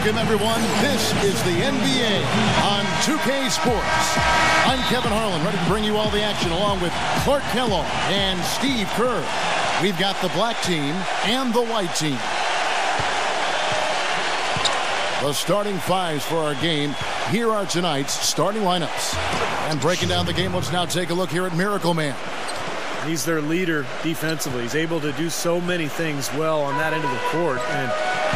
Welcome, everyone. This is the NBA on 2K Sports. I'm Kevin Harlan, ready to bring you all the action along with Clark Kellogg and Steve Kerr. We've got the black team and the white team. The starting fives for our game. Here are tonight's starting lineups. And breaking down the game, let's now take a look here at Miracle Man. He's their leader defensively. He's able to do so many things well on that end of the court and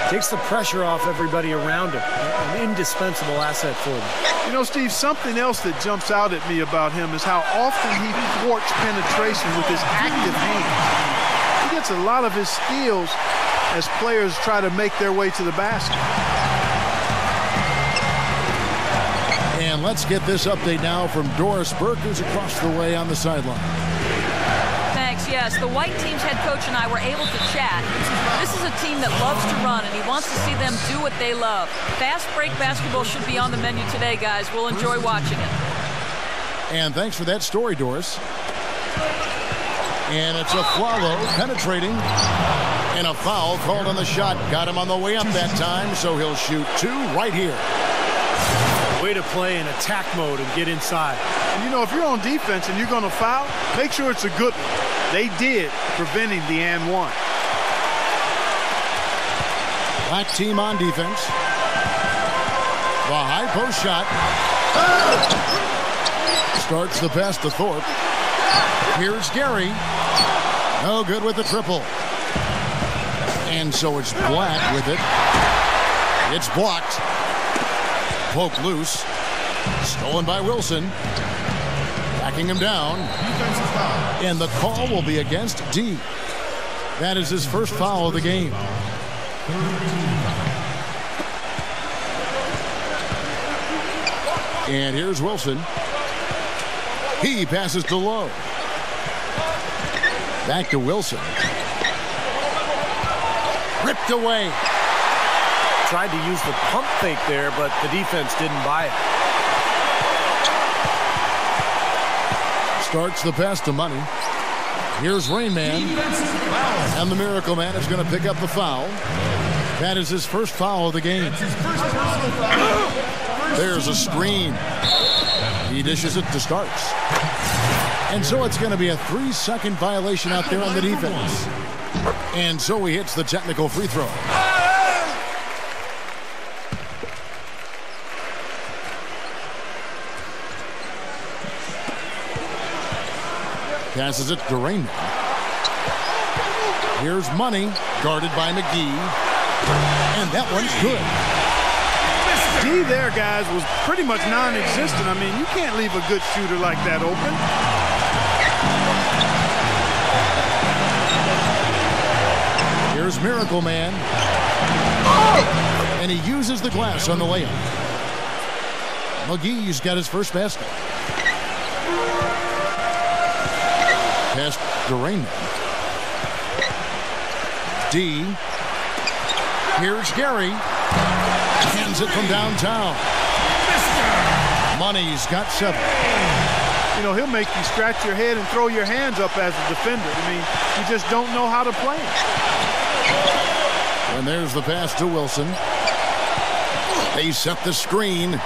takes the pressure off everybody around him. An indispensable asset for them. You know, Steve, something else that jumps out at me about him is how often he thwarts penetration with his active hands. He gets a lot of his steals as players try to make their way to the basket. And let's get this update now from Doris Burke, who's across the way on the sideline. Thanks, yes. The white team's head coach and I were able to chat. This is a team that loves to run, and he wants to see them do what they love. Fast break basketball should be on the menu today, guys. We'll enjoy watching it. And thanks for that story, Doris. And it's a Flalo penetrating. And a foul called on the shot. Got him on the way up that time, so he'll shoot two right here. Way to play in attack mode and get inside. And you know, if you're on defense and you're going to foul, make sure it's a good one. They did, preventing the and one. Black team on defense. The high post shot. Starts the pass to Thorpe. Here's Gary. No good with the triple. And so it's Black with it. It's blocked. Poke loose. Stolen by Wilson. Backing him down. And the call will be against D. That is his first foul of the game. And here's Wilson. He passes to Lowe. Back to Wilson. Ripped away. Tried to use the pump fake there, but the defense didn't buy it. Starts the pass to Money. Here's Rain Man. And the Miracle Man is going to pick up the foul. That is his first foul of the game. There's a screen. He dishes it to Starks. And so it's going to be a 3-second violation out there on the defense. And so he hits the technical free throw. Passes it to Rain. Here's Money, guarded by McGee. And that one's good. D there, guys, was pretty much non-existent. I mean, you can't leave a good shooter like that open. Here's Miracle Man. And he uses the glass on the layup. McGee's got his first basket. Pass to Rain. D. Here's Gary. Hands it from downtown. Money's got 7. You know, he'll make you scratch your head and throw your hands up as a defender. I mean, you just don't know how to play him. And there's the pass to Wilson. They set the screen.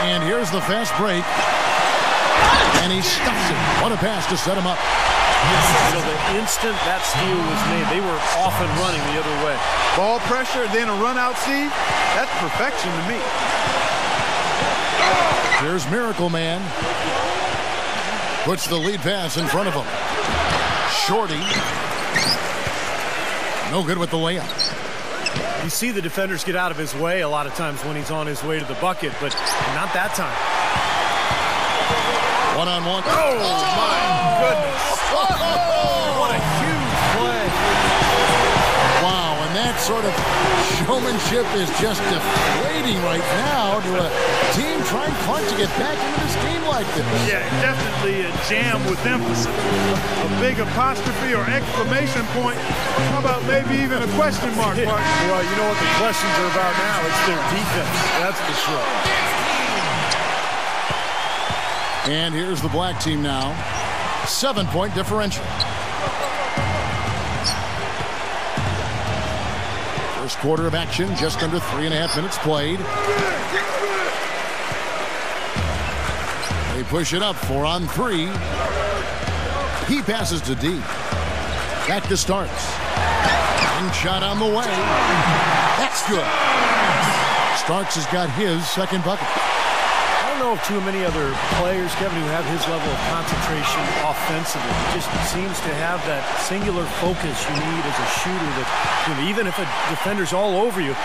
And here's the fast break. And he stuffs it. What a pass to set him up. So the instant that steal was made, they were off and running the other way. Ball pressure, then a run out, Steve. That's perfection to me. Here's Miracle Man. Puts the lead pass in front of him. Shorty. No good with the layup. You see the defenders get out of his way a lot of times when he's on his way to the bucket, but not that time. One-on-one. Oh, my goodness. What a huge play. Wow, and that sort of showmanship is just deflating right now to a team trying hard to get back into this game like this. Yeah, definitely a jam with emphasis. A big apostrophe or exclamation point. How about maybe even a question mark, Mark? Well, you know what the questions are about now? It's their defense. That's for sure. And here's the black team now. 7-point differential. First quarter of action, just under 3.5 minutes played. They push it up, 4 on 3. He passes to D. Back to Starks. And shot on the way. That's good. Starks has got his second bucket. I don't know of too many other players, Kevin, who have his level of concentration offensively. He just seems to have that singular focus you need as a shooter that, you know, even if a defender's all over you,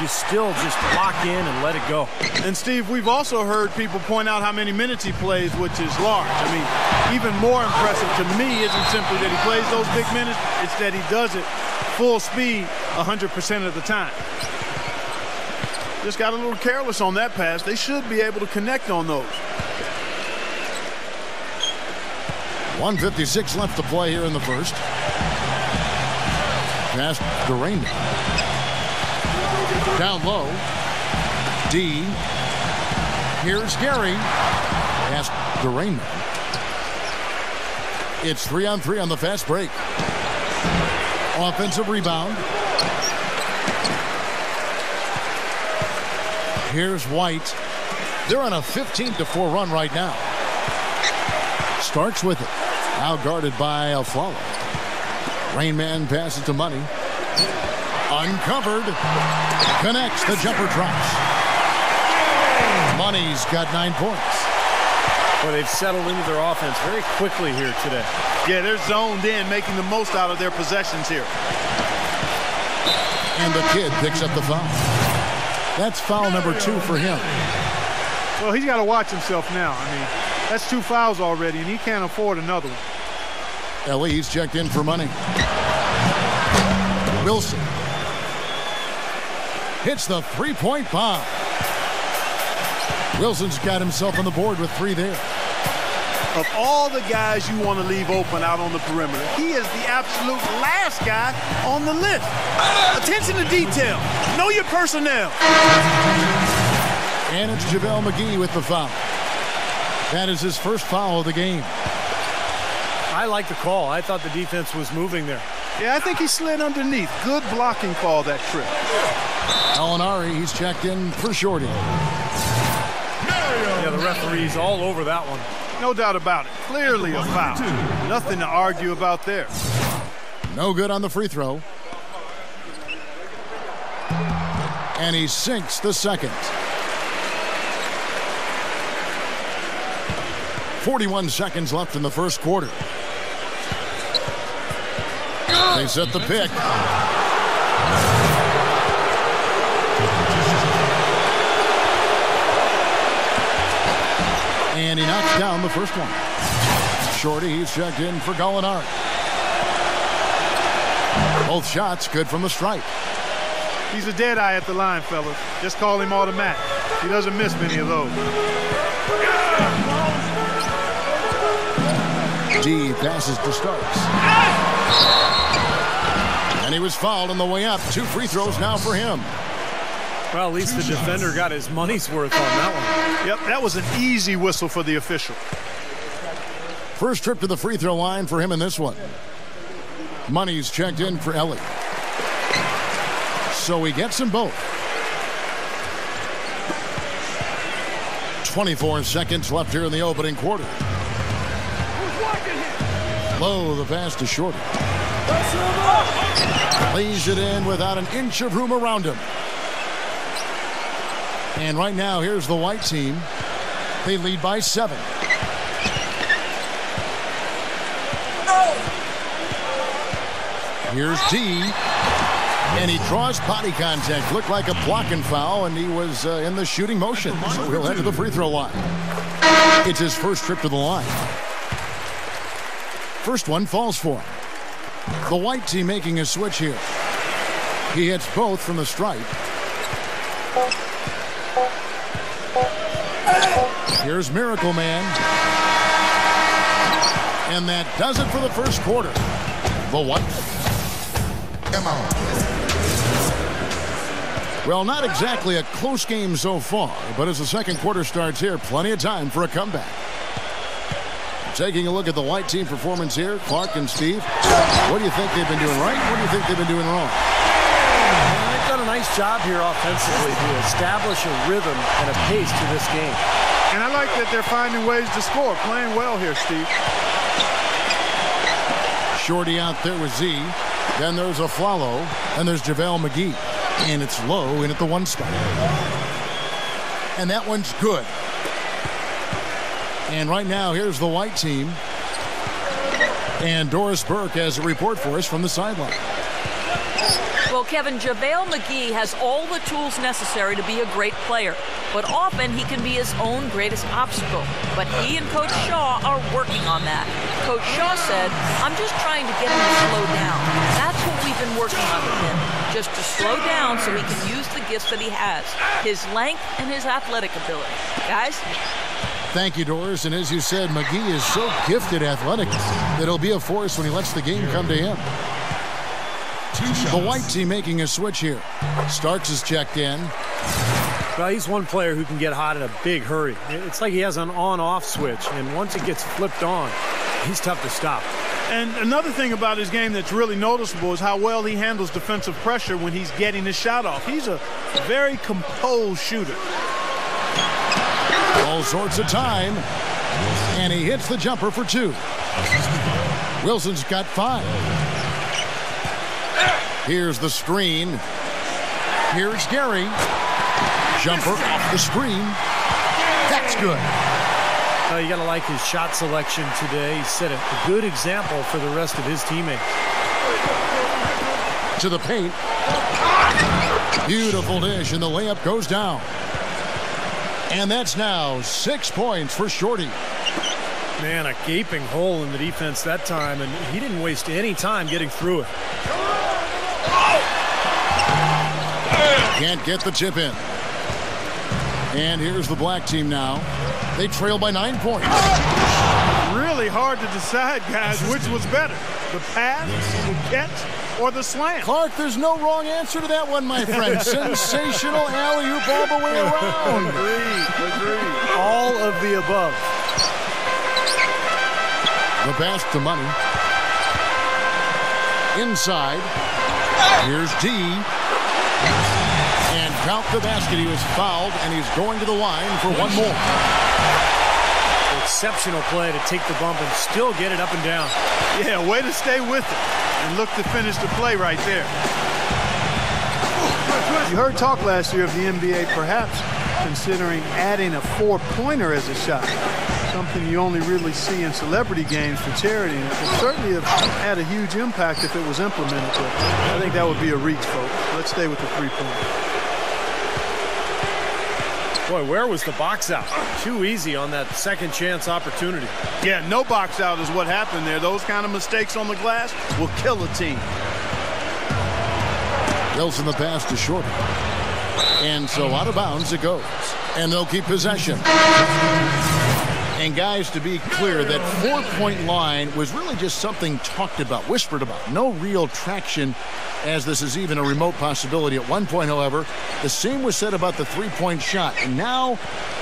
you still just lock in and let it go. And, Steve, we've also heard people point out how many minutes he plays, which is large. I mean, even more impressive to me isn't simply that he plays those big minutes, it's that he does it full speed 100% of the time. Just got a little careless on that pass. They should be able to connect on those. 1:56 left to play here in the first. Pass to Rainbow. Down low. D. Here's Gary. Pass to Rainbow. It's 3 on 3 on the fast break. Offensive rebound. Here's White. They're on a 15-4 run right now. Starks with it. Now guarded by Aflalo. Rainman passes to Money. Uncovered. Connects. The jumper drops. Money's got 9 points. Well, they've settled into their offense very quickly here today. Yeah, they're zoned in, making the most out of their possessions here. And the kid picks up the foul. That's foul number 2 for him. Well, he's got to watch himself now. I mean, that's 2 fouls already, and he can't afford another one. Lee's checked in for Money. Wilson hits the three-point bomb. Wilson's got himself on the board with 3 there. Of all the guys you want to leave open out on the perimeter, he is the absolute last guy on the list. Attention to detail. Know your personnel. And it's JaVale McGee with the foul. That is his first foul of the game. I like the call. I thought the defense was moving there. Yeah, I think he slid underneath. Good blocking call that trip. Alinari, he's checked in for Shorty. Yeah, the referee's all over that one. No doubt about it. Clearly a foul. Nothing to argue about there. No good on the free throw. And he sinks the second. 41 seconds left in the first quarter. They set the pick. And he knocks down the first one. Shorty, he's checked in for Gallinari. Both shots good from the stripe. He's a dead eye at the line, fellas. Just call him automatic. He doesn't miss many of those. D passes to Starks. And he was fouled on the way up. 2 free throws now for him. Well, at least the defender got his money's worth on that one. Yep, that was an easy whistle for the official. First trip to the free throw line for him in this one. Money's checked in for Ellie. So he gets them both. 24 seconds left here in the opening quarter. Low, the pass to Shorty. Lays it in without an inch of room around him. And right now, here's the white team. They lead by 7. Here's D. And he draws body contact. Looked like a blocking foul, and he was in the shooting motion. So he'll head to the free throw line. It's his first trip to the line. First one falls for him. The white team making a switch here. He hits both from the stripe. Here's Miracle Man. And that does it for the first quarter. The white. Come on. Well, not exactly a close game so far, but as the second quarter starts here, plenty of time for a comeback. Taking a look at the white team performance here, Clark and Steve. What do you think they've been doing right? What do you think they've been doing wrong? They've a nice job here offensively to establish a rhythm and a pace to this game. And I like that they're finding ways to score. Playing well here, Steve. Shorty out there with Z. Then there's a Flalo. And there's JaVale McGee. And it's low in at the 1 spot. And that one's good. And right now, here's the white team. And Doris Burke has a report for us from the sideline. Well, Kevin, JaVale McGee has all the tools necessary to be a great player, but often he can be his own greatest obstacle. But he and Coach Shaw are working on that. Coach Shaw said, "I'm just trying to get him to slow down." That's what we've been working on with him, just to slow down so he can use the gifts that he has, his length and his athletic ability. Guys? Thank you, Doris. And as you said, McGee is so gifted athletically that he'll be a force when he lets the game come to him. The white team making a switch here. Starks is checked in. Well, he's one player who can get hot in a big hurry. It's like he has an on-off switch, and once it gets flipped on, he's tough to stop. And another thing about his game that's really noticeable is how well he handles defensive pressure when he's getting his shot off. He's a very composed shooter. All sorts of time. And he hits the jumper for 2. Wilson's got 5. Here's the screen. Here's Gary. Jumper off the screen. That's good. You got to like his shot selection today. He set a good example for the rest of his teammates. To the paint. Beautiful dish, and the layup goes down. And that's now 6 points for Shorty. Man, a gaping hole in the defense that time, and he didn't waste any time getting through it. Can't get the chip in. And here's the black team now. They trail by 9 points. Really hard to decide, guys, which was better. The pass, the catch, or the slam. Clark, there's no wrong answer to that one, my friend. Sensational alley-oop all the way around. Agreed. All of the above. The pass to Money. Inside. Here's D. And count the basket. He was fouled, and he's going to the line for one more. Exceptional play to take the bump and still get it up and down. Yeah, way to stay with it and look to finish the play right there. You heard talk last year of the NBA perhaps considering adding a 4-pointer as a shot. Something you only really see in celebrity games for charity. And it would certainly have had a huge impact if it was implemented. But I think that would be a reach, folks. Let's stay with the 3-pointer. Boy, where was the box out? Too easy on that second chance opportunity. Yeah, no box out is what happened there. Those kind of mistakes on the glass will kill a team. Wilson the pass to Shorty. And so out of bounds it goes. And they'll keep possession. And guys, to be clear, that 4-point line was really just something talked about, whispered about. No real traction, as this is even a remote possibility. At one point, however, the same was said about the 3-point shot. And now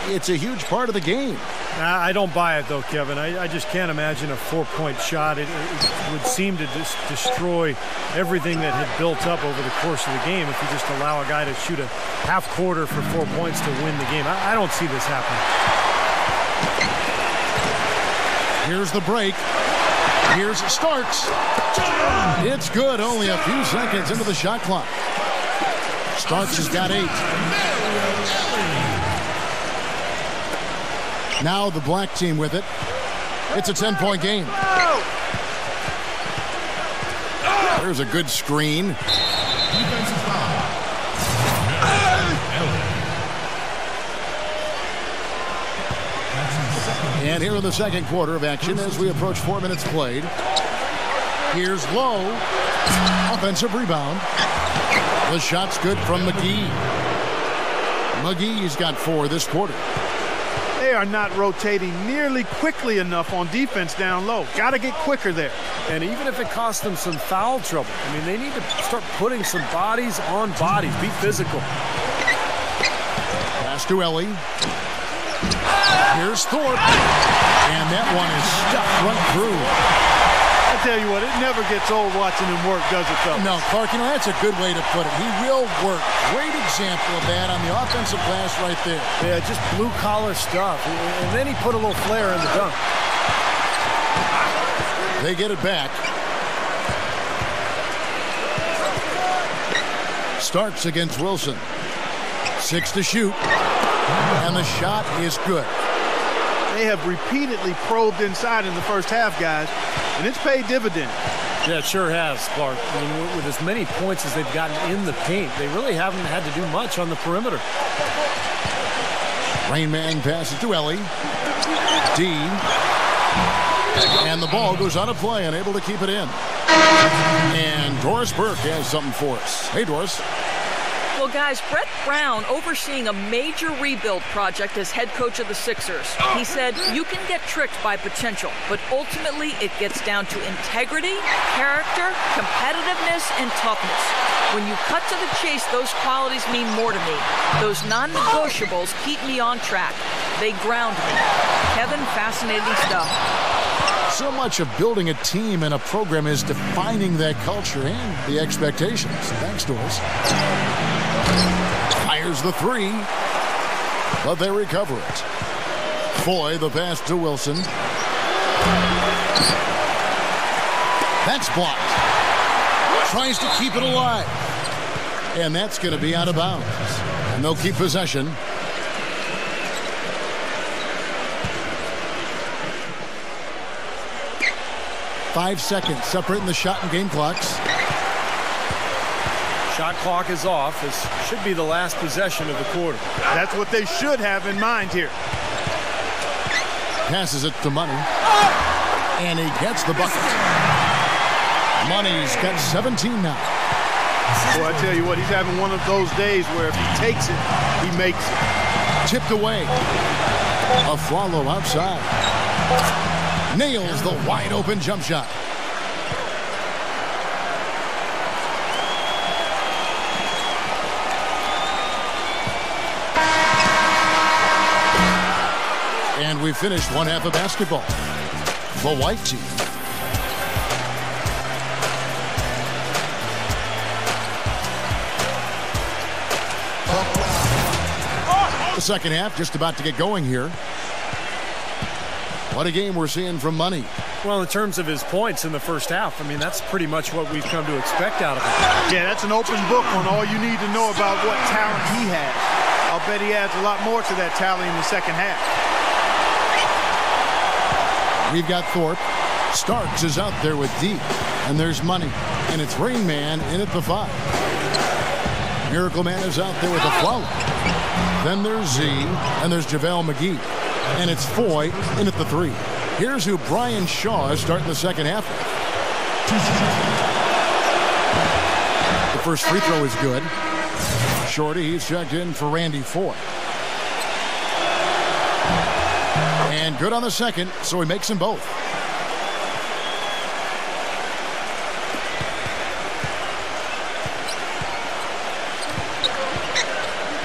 it's a huge part of the game. I don't buy it, though, Kevin. I just can't imagine a 4-point shot. It would seem to just destroy everything that had built up over the course of the game if you just allow a guy to shoot a half quarter for 4 points to win the game. I don't see this happening. Here's the break. Here's Starks. It's good. Only a few seconds into the shot clock. Starks has got 8. Now the black team with it. It's a 10-point game. There's a good screen. And here in the second quarter of action as we approach 4 minutes played. Here's Lowe. Offensive rebound. The shot's good from McGee. McGee's got 4 this quarter. They are not rotating nearly quickly enough on defense down low. Got to get quicker there. And even if it costs them some foul trouble, I mean, they need to start putting some bodies on bodies. Be physical. Pass to Ellie. Here's Thorpe. And that one is stuffed right through. At tell you what, it never gets old watching him work, does it, though? No, Clark, you know, that's a good way to put it. He will work. Great example of that on the offensive glass right there. Yeah, just blue-collar stuff. And then he put a little flair in the dunk. They get it back. Starks against Wilson. 6 to shoot. And the shot is good. They have repeatedly probed inside in the first half, guys, and it's paid dividends. Yeah, it sure has, Clark. I mean, with as many points as they've gotten in the paint, they really haven't had to do much on the perimeter. Rain Man passes to Ellie. D. And the ball goes out of play, unable to keep it in. And Doris Burke has something for us. Hey, Doris. Well, guys, Brett Brown overseeing a major rebuild project as head coach of the Sixers. He said, you can get tricked by potential, but ultimately it gets down to integrity, character, competitiveness, and toughness. When you cut to the chase, those qualities mean more to me. Those non-negotiables keep me on track. They ground me. Kevin, fascinating stuff. So much of building a team and a program is defining that culture and the expectations. Thanks, Doris. Fires the three, but they recover it. Foy, the pass to Wilson. That's blocked. Tries to keep it alive. And that's going to be out of bounds. And they'll keep possession. Five seconds separating the shot and game clocks. Shot clock is off. This should be the last possession of the quarter. That's what they should have in mind here. Passes it to Money. And he gets the bucket. Money's got 17 now. Well, I tell you what, he's having one of those days where if he takes it, he makes it. Tipped away. Aflalo outside. Nails the wide open jump shot. And we finished one half of basketball. The white team. The second half just about to get going here. What a game we're seeing from Money. Well, in terms of his points in the first half, I mean, that's pretty much what we've come to expect out of him. Yeah, that's an open book on all you need to know about what talent he has. I'll bet he adds a lot more to that tally in the second half. We've got Thorpe. Starks is out there with D. And there's Money. And it's Rain Man in at the 5. Miracle Man is out there with a flower. Then there's Z. And there's JaVale McGee. And it's Foy in at the 3. Here's who Brian Shaw is starting the second half. The first free throw is good. Shorty, he's checked in for Randy Foy. And good on the second, so he makes them both.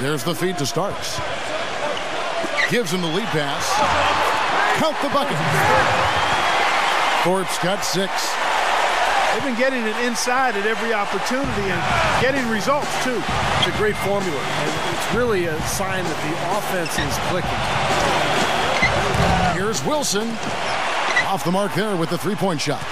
There's the feed to Starks. Gives him the lead pass. Count the bucket. Thorpe's got 6. They've been getting it inside at every opportunity and getting results, too. It's a great formula, and it's really a sign that the offense is clicking. Here's Wilson. Off the mark there with the three-point shot.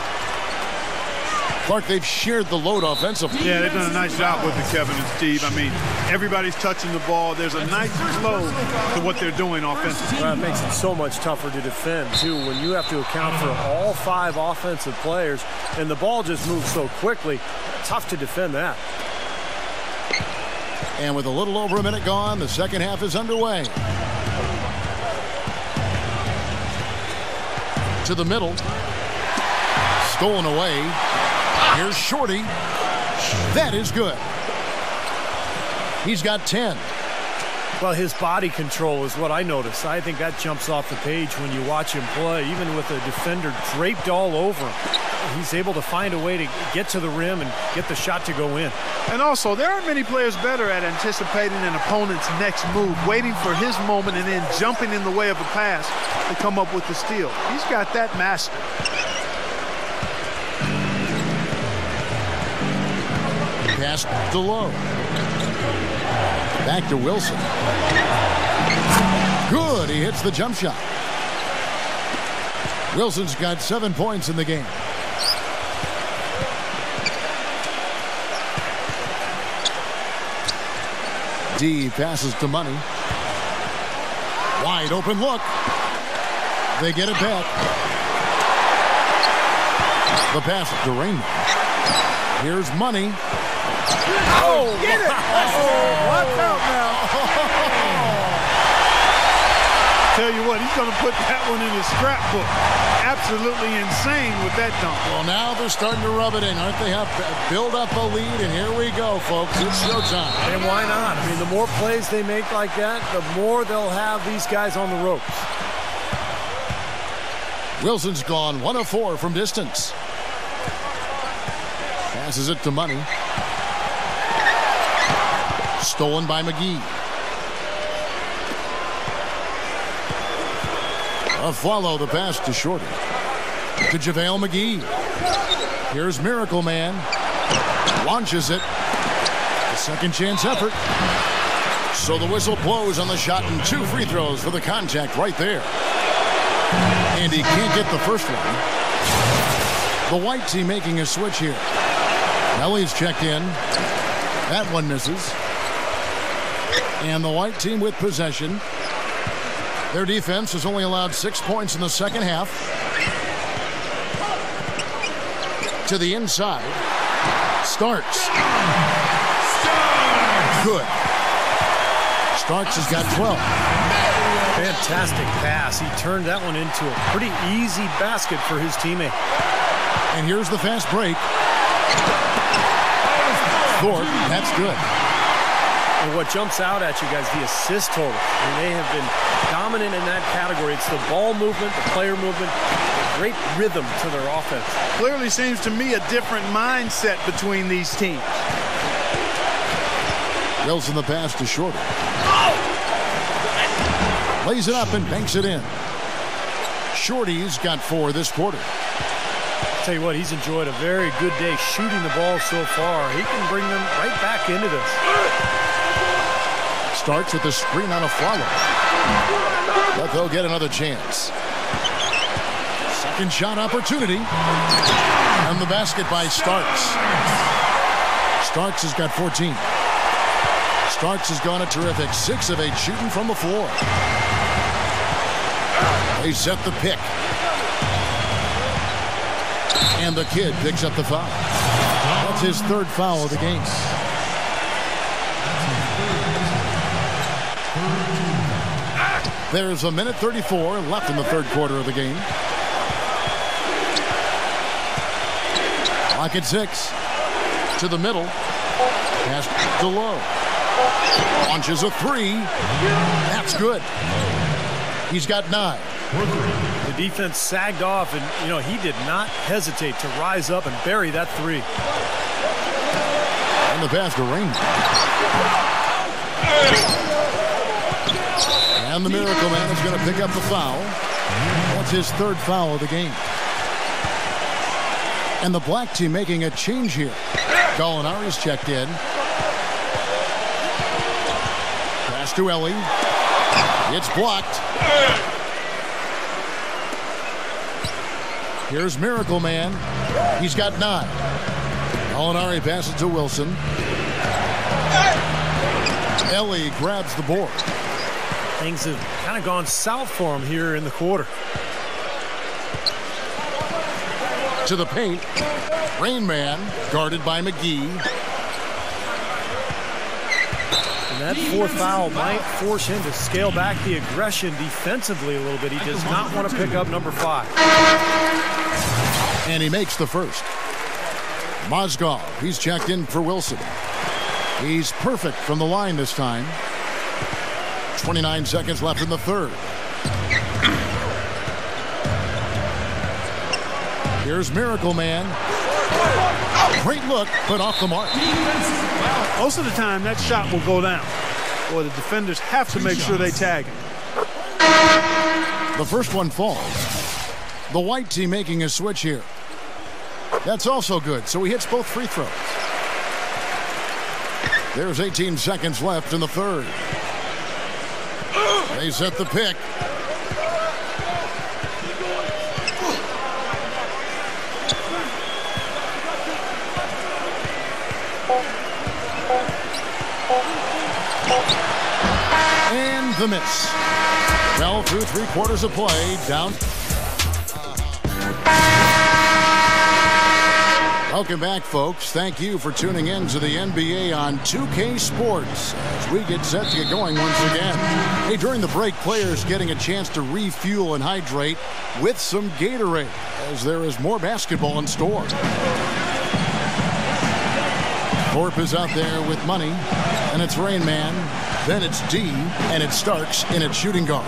Clark, they've shared the load offensively. Yeah, they've done a nice job with it, Kevin and Steve. I mean, everybody's touching the ball. There's a nice flow to what they're doing offensively. Well, it makes it so much tougher to defend, too, when you have to account for all 5 offensive players, and the ball just moves so quickly. Tough to defend that. And with a little over a minute gone, the second half is underway. To the middle. Stolen away. Here's Shorty. That is good. He's got 10. Well, his body control is what I notice. I think that jumps off the page when you watch him play. Even with a defender draped all over him, he's able to find a way to get to the rim and get the shot to go in. And also, there aren't many players better at anticipating an opponent's next move, waiting for his moment and then jumping in the way of a pass to come up with the steal. He's got that mastered. Pass to Lowe. Back to Wilson. Good. He hits the jump shot. Wilson's got 7 points in the game. D passes to Money. Wide open look. They get it back. The pass to Raymond. Here's Money. Oh, get it! Oh, watch out now. Tell you what, he's going to put that one in his scrapbook. Absolutely insane with that dunk. Well, now they're starting to rub it in, aren't they? Have build up a lead, and here we go, folks. It's showtime. And why not? I mean, the more plays they make like that, the more they'll have these guys on the ropes. Wilson's gone 1 of 4 from distance. Passes it to Money. Stolen by McGee. A follow the pass to Shorty. To JaVale McGee. Here's Miracle Man. Launches it. A second chance effort. So the whistle blows on the shot and 2 free throws for the contact right there. And he can't get the first one. The white team making a switch here. Ellie's checked in. That one misses. And the white team with possession. Their defense has only allowed 6 points in the second half. To the inside. Starks. Good. Starks has got 12. Fantastic pass. He turned that one into a pretty easy basket for his teammate. And here's the fast break. Thorpe, that's good. And what jumps out at you guys, the assist total. I mean, they have been dominant in that category. It's the ball movement, the player movement, a great rhythm to their offense. Clearly seems to me a different mindset between these teams. Wilson the pass to Shorty. Lays it up and banks it in. Shorty's got 4 this quarter. Tell you what, he's enjoyed a very good day shooting the ball so far. He can bring them right back into this. Starts with the screen on a follow. But they'll get another chance. Second shot opportunity. And the basket by Starks. Starks has got 14. Starks has gone a terrific 6 of 8 shooting from the floor. They set the pick. And the kid picks up the foul. That's his 3rd foul of the game. There's a minute 34 left in the 3rd quarter of the game. Clock at 6. To the middle. Pass to Lowe. Launches a 3. That's good. He's got 9. The defense sagged off, and, you know, he did not hesitate to rise up and bury that 3. And the pass to Raymond. And the Miracle Man is going to pick up the foul. That's his 3rd foul of the game. And the black team making a change here. Gallinari's checked in. Pass to Ellie. It's blocked. Here's Miracle Man. He's got 9. Gallinari passes to Wilson. Ellie grabs the board. Things have kind of gone south for him here in the quarter. To the paint. Rain Man guarded by McGee. And that 4th foul might force him to scale back the aggression defensively a little bit. He does not want to pick up number 5. And he makes the first. Mozgov, he's checked in for Wilson. He's perfect from the line this time. 29 seconds left in the 3rd. Here's Miracle Man. Great look, but off the mark. Most of the time, that shot will go down. Boy, the defenders have to make sure they tag him. The first one falls. The white team making a switch here. That's also good, so he hits both free throws. There's 18 seconds left in the third. They set the pick. And the miss. Fell through 3/4 of play. Down. Welcome back, folks. Thank you for tuning in to the NBA on 2K Sports as we get set to get going once again. Hey, during the break, players getting a chance to refuel and hydrate with some Gatorade as there is more basketball in store. Thorpe is out there with money, and it's Rain Man. Then it's D, and it's Starks in its shooting guard.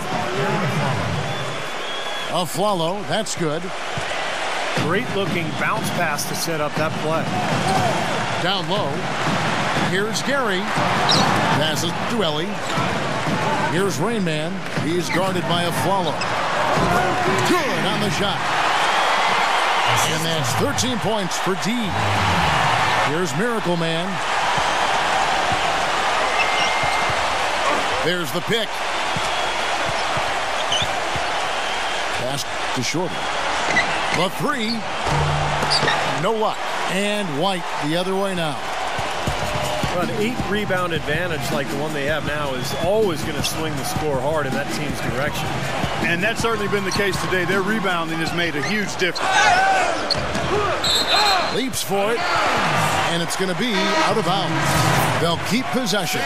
Aflalo, that's good. Great-looking bounce pass to set up that play. Down low. Here's Gary. Passes to Ellie. Here's Rain Man. He's guarded by Aflalo. Good on the shot. And that's 13 points for D. Here's Miracle Man. There's the pick. Pass to Shorty. The three. No luck. And White the other way now. Well, an 8-rebound advantage like the one they have now is always going to swing the score hard in that team's direction. And that's certainly been the case today. Their rebounding has made a huge difference. Leaps for it. And it's going to be out of bounds. They'll keep possession.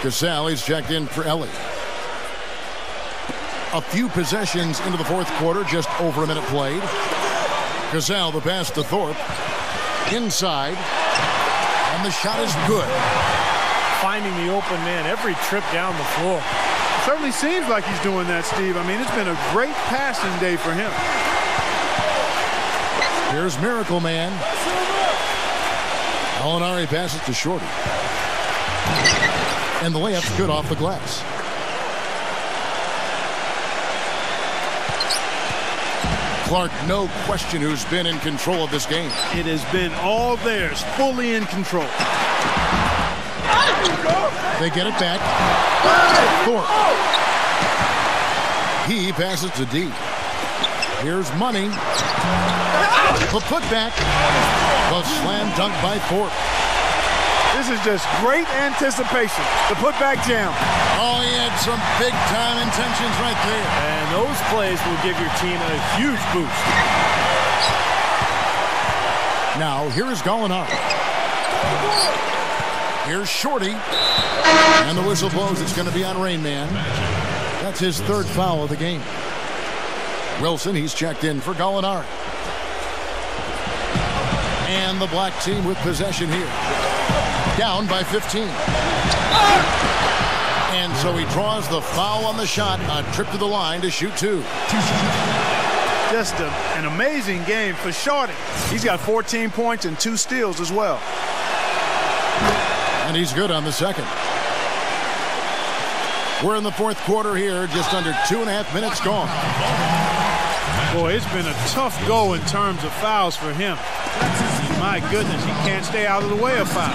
Casale is checked in for Ellie. A few possessions into the fourth quarter, just over a minute played. Casale, the pass to Thorpe. Inside. And the shot is good. Finding the open man every trip down the floor. Certainly seems like he's doing that, Steve. I mean, it's been a great passing day for him. Here's Miracle Man. Alinari passes to Shorty. And the layup's good off the glass. Clark, no question who's been in control of this game. It has been all theirs, fully in control. They get it back. Thorpe. He passes to D. Here's Money. The putback. The slam dunk by Thorpe. This is just great anticipation. The putback jam. Oh, he had some big-time intentions right there. And those plays will give your team a huge boost. Now, here is Gallinari. Here's Shorty. And the whistle blows. It's going to be on Rain Man. That's his third foul of the game. Wilson, he's checked in for Gallinari. And the black team with possession here. Down by 15. And so he draws the foul on the shot. A trip to the line to shoot two. Just an amazing game for Shorty. He's got 14 points and 2 steals as well. And he's good on the second. We're in the fourth quarter here. Just under 2.5 minutes gone. Boy, it's been a tough go in terms of fouls for him. My goodness, he can't stay out of the way of foul.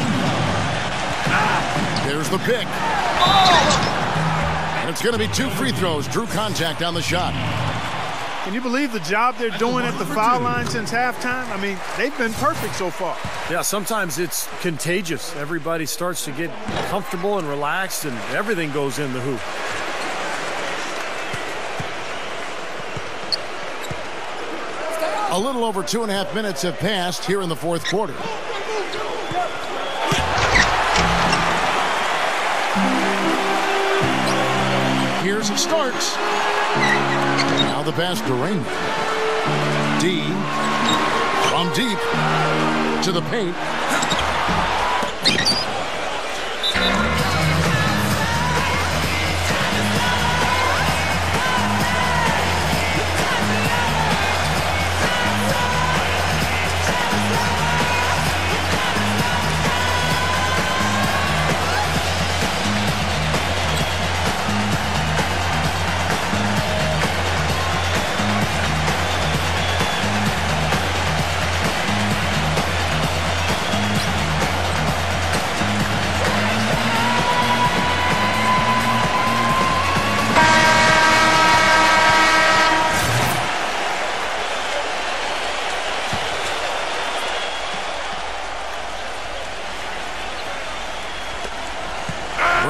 There's the pick. And it's going to be 2 free throws. Drew contact on the shot. Can you believe the job they're doing at the foul line since halftime? I mean, they've been perfect so far. Yeah, sometimes it's contagious. Everybody starts to get comfortable and relaxed, and everything goes in the hoop. A little over 2.5 minutes have passed here in the fourth quarter. Here's Starks. Now the pass to Rain. D. From deep to the paint.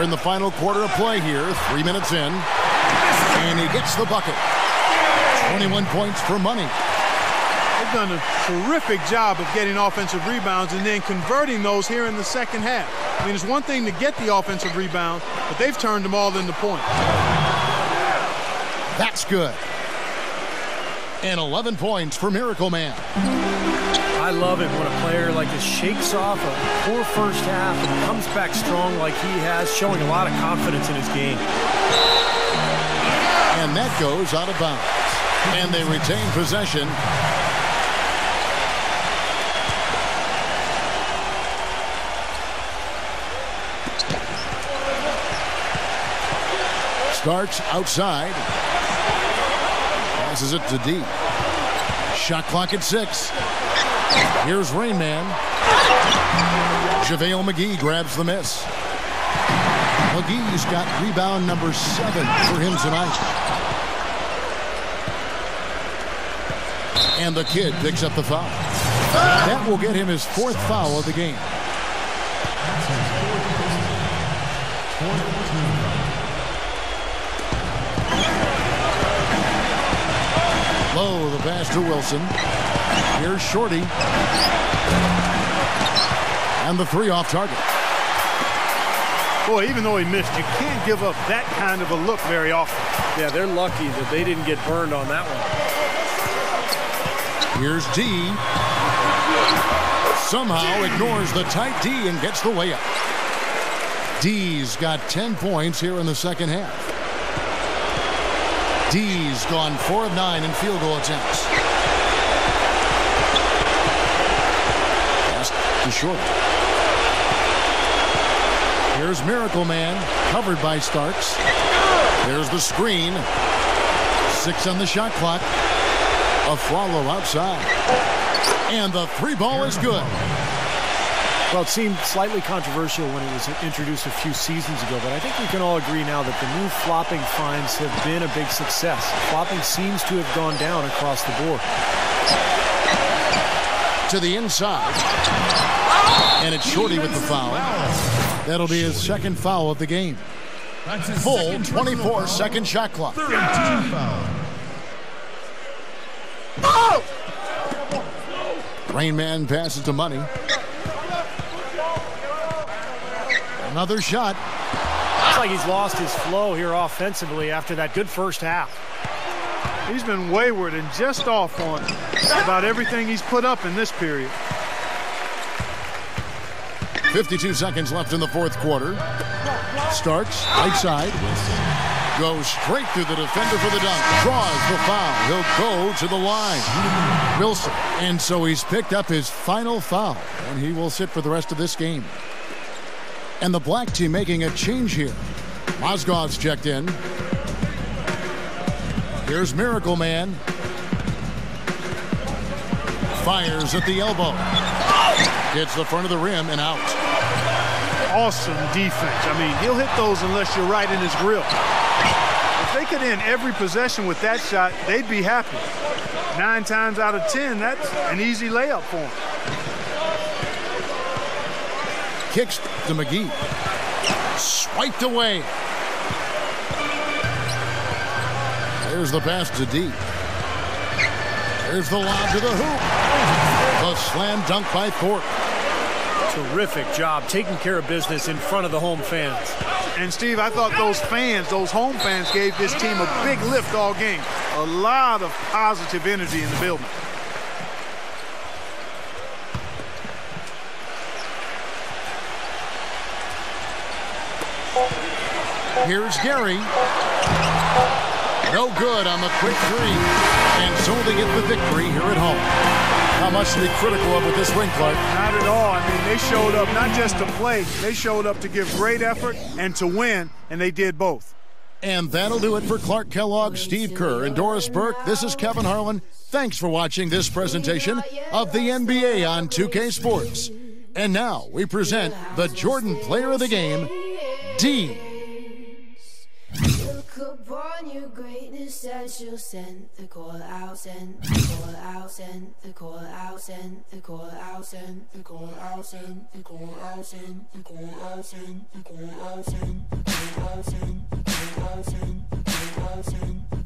We're in the final quarter of play here, 3 minutes in. And he gets the bucket. 21 points for money. They've done a terrific job of getting offensive rebounds and then converting those here in the second half. I mean, it's one thing to get the offensive rebound, but they've turned them all into points. That's good. And 11 points for Miracle Man. I love it when a player like this shakes off a poor first half and comes back strong like he has, showing a lot of confidence in his game. And that goes out of bounds. And they retain possession. Starts outside. Passes it to D. Shot clock at 6. Here's Rain Man. JaVale McGee grabs the miss. McGee's got rebound number 7 for him tonight. And the kid picks up the foul. That will get him his 4th foul of the game. Low, the pass to Wilson. Here's Shorty. And the 3 off target. Boy, even though he missed, you can't give up that kind of a look very often. Yeah, they're lucky that they didn't get burned on that one. Here's D. Somehow ignores the tight D and gets the layup. D's got 10 points here in the second half. D's gone 4 of 9 in field goal attempts. Pass to Short. Here's Miracle Man, covered by Starks. There's the screen. 6 on the shot clock. Afralo outside. And the 3 ball is good. Well, it seemed slightly controversial when it was introduced a few seasons ago, but I think we can all agree now that the new flopping fines have been a big success. Flopping seems to have gone down across the board. To the inside. And it's Shorty with the foul. That'll be his 2nd foul of the game. Full 24-second shot clock. Oh! Rain Man passes to Money. Another shot. Looks like he's lost his flow here offensively after that good first half. He's been wayward and just off on about everything he's put up in this period. 52 seconds left in the 4th quarter. Starts right side. Goes straight through the defender for the dunk. Draws the foul. He'll go to the line. Wilson. And so he's picked up his final foul. And he will sit for the rest of this game. And the black team making a change here. Mozgov's checked in. Here's Miracle Man. Fires at the elbow. Hits the front of the rim and out. Awesome defense. I mean, he'll hit those unless you're right in his grill. If they could end every possession with that shot, they'd be happy. 9 times out of 10, that's an easy layup for him. Kicks to McGee. Swiped away. There's the pass to D. There's the lob to the hoop. The slam dunk by Thorpe. Terrific job taking care of business in front of the home fans. And Steve, I thought those home fans gave this team a big lift all game. A lot of positive energy in the building. Here's Gary. No good on the quick 3. And so they get the victory here at home. How much to be critical of with this win, Clark? Not at all. I mean, they showed up not just to play. They showed up to give great effort and to win, and they did both. And that'll do it for Clark Kellogg, Steve Kerr, and Doris Burke. This is Kevin Harlan. Thanks for watching this presentation of the NBA on 2K Sports. And now we present the Jordan Player of the Game, D. look upon your greatness as you'll send the call out, send the call out, send the call out, send the call out, send the call out, send the call out, send the call out, send the call out, send the call out, send the call out, send the call out, send